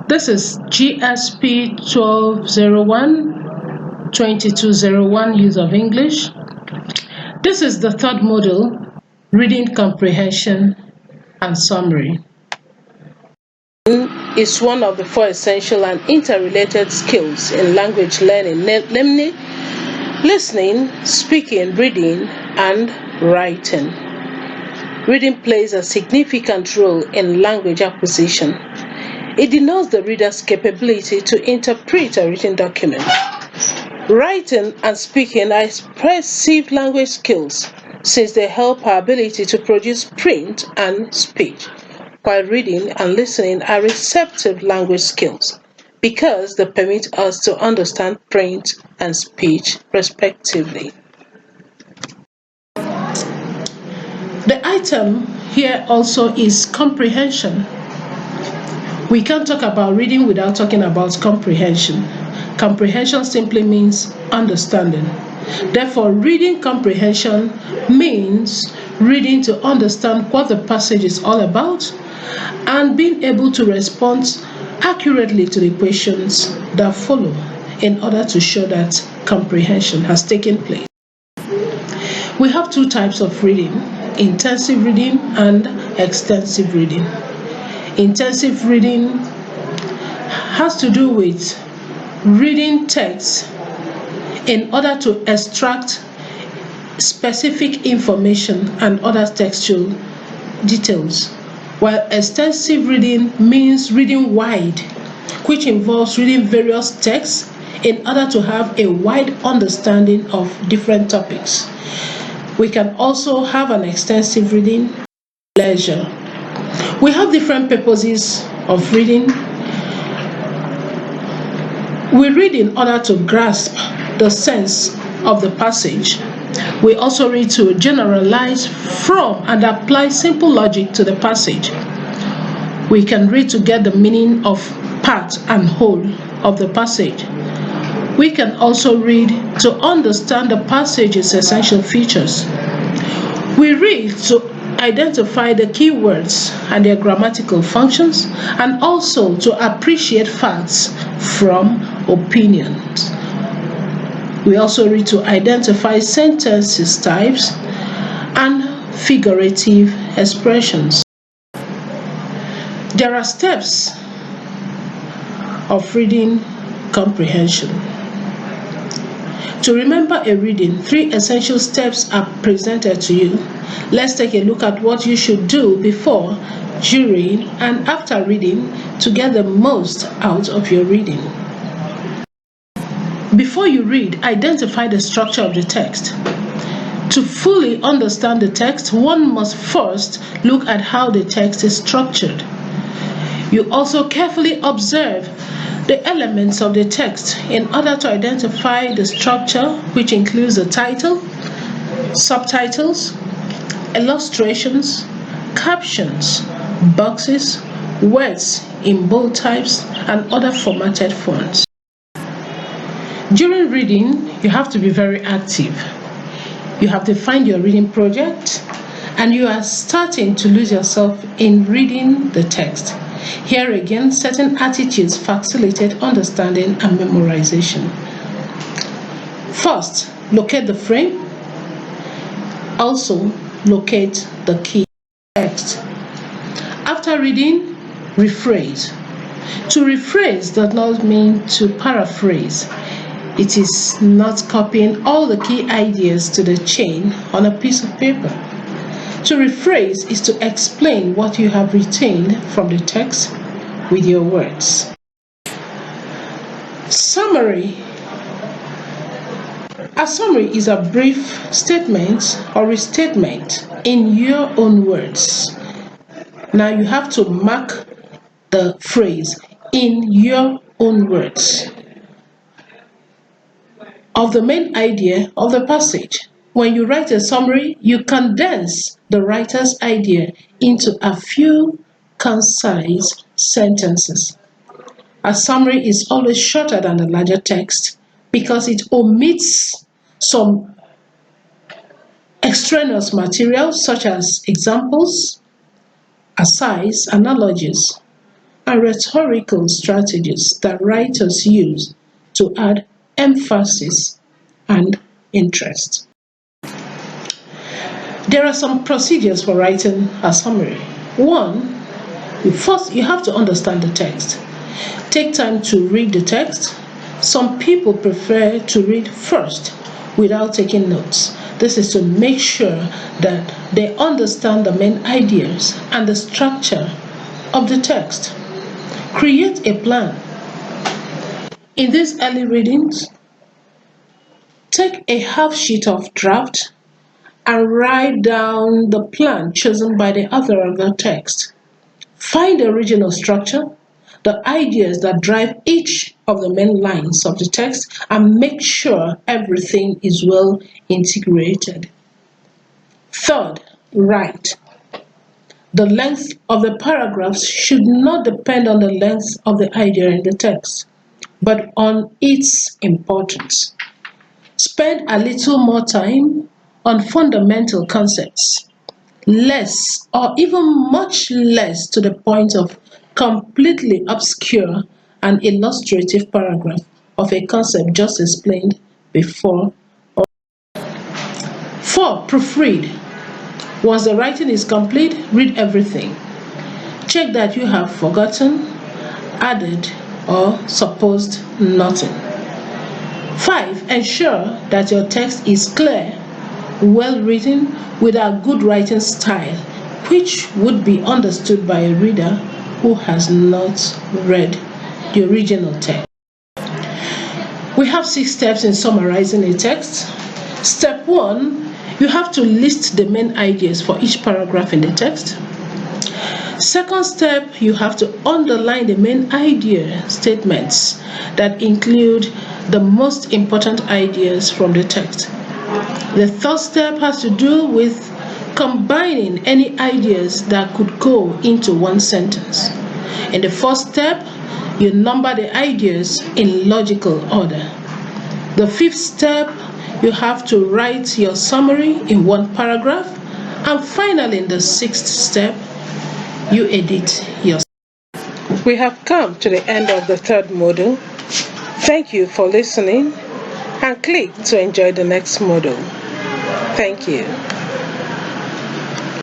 This is GSP 1201, 2201, use of English. This is the third module, reading comprehension and summary. Is one of the four essential and interrelated skills in language learning, namely listening, speaking, reading, and writing. Reading plays a significant role in language acquisition. It denotes the reader's capability to interpret a written document. Writing and speaking are expressive language skills since they help our ability to produce print and speech, while reading and listening are receptive language skills because they permit us to understand print and speech respectively. The item here also is comprehension. We can't talk about reading without talking about comprehension. Comprehension simply means understanding. Therefore, reading comprehension means reading to understand what the passage is all about and being able to respond accurately to the questions that follow in order to show that comprehension has taken place. We have two types of reading: intensive reading and extensive reading. Intensive reading has to do with reading text in order to extract specific information and other textual details, while extensive reading means reading wide, which involves reading various texts in order to have a wide understanding of different topics. We can also have an extensive reading leisure. We have different purposes of reading. We read in order to grasp the sense of the passage. We also read to generalize from and apply simple logic to the passage. We can read to get the meaning of part and whole of the passage. We can also read to understand the passage's essential features. We read to identify the key words and their grammatical functions, and also to appreciate facts from opinions. We also read to identify sentences types and figurative expressions. There are steps of reading comprehension. To remember a reading, 3 essential steps are presented to you. Let's take a look at what you should do before, during, and after reading to get the most out of your reading. Before you read, identify the structure of the text. To fully understand the text, one must first look at how the text is structured. You also carefully observe the elements of the text in order to identify the structure, which includes the title, subtitles, illustrations, captions, boxes, words in bold types, and other formatted fonts. During reading, you have to be very active. You have to find your reading project, and you are starting to lose yourself in reading the text. Here again, certain attitudes facilitate understanding and memorization. First, locate the frame. Also, locate the key text. After reading, rephrase. To rephrase does not mean to paraphrase. It is not copying all the key ideas to the chain on a piece of paper. To rephrase is to explain what you have retained from the text with your words. Summary. A summary is a brief statement or restatement in your own words. Now you have to mark the phrase in your own words of the main idea of the passage. When you write a summary, you condense the writer's idea into a few concise sentences. A summary is always shorter than the larger text because it omits some extraneous material such as examples, asides, analogies. are rhetorical strategies that writers use to add emphasis and interest. There are some procedures for writing a summary. One, first you have to understand the text. Take time to read the text. Some people prefer to read first without taking notes. This is to make sure that they understand the main ideas and the structure of the text. Create a plan. In these early readings, take a half sheet of draft and write down the plan chosen by the author of the text. Find the original structure, the ideas that drive each of the main lines of the text, and make sure everything is well integrated. Third, write. The length of the paragraphs should not depend on the length of the idea in the text, but on its importance. Spend a little more time on fundamental concepts, less or even much less to the point of completely obscure an illustrative paragraph of a concept just explained before. 4. Proofread. Once the writing is complete, read everything. Check that you have forgotten, added, or supposed nothing. 5. Ensure that your text is clear, well written, with a good writing style, which would be understood by a reader who has not read the original text. We have 6 steps in summarizing a text. Step 1, you have to list the main ideas for each paragraph in the text. Second step, you have to underline the main idea statements that include the most important ideas from the text. The third step has to do with combining any ideas that could go into one sentence. In the fourth step, you number the ideas in logical order. The fifth step, you have to write your summary in one paragraph. And finally, in the sixth step, you edit your. We have come to the end of the third module. Thank you for listening, and click to enjoy the next module. Thank you.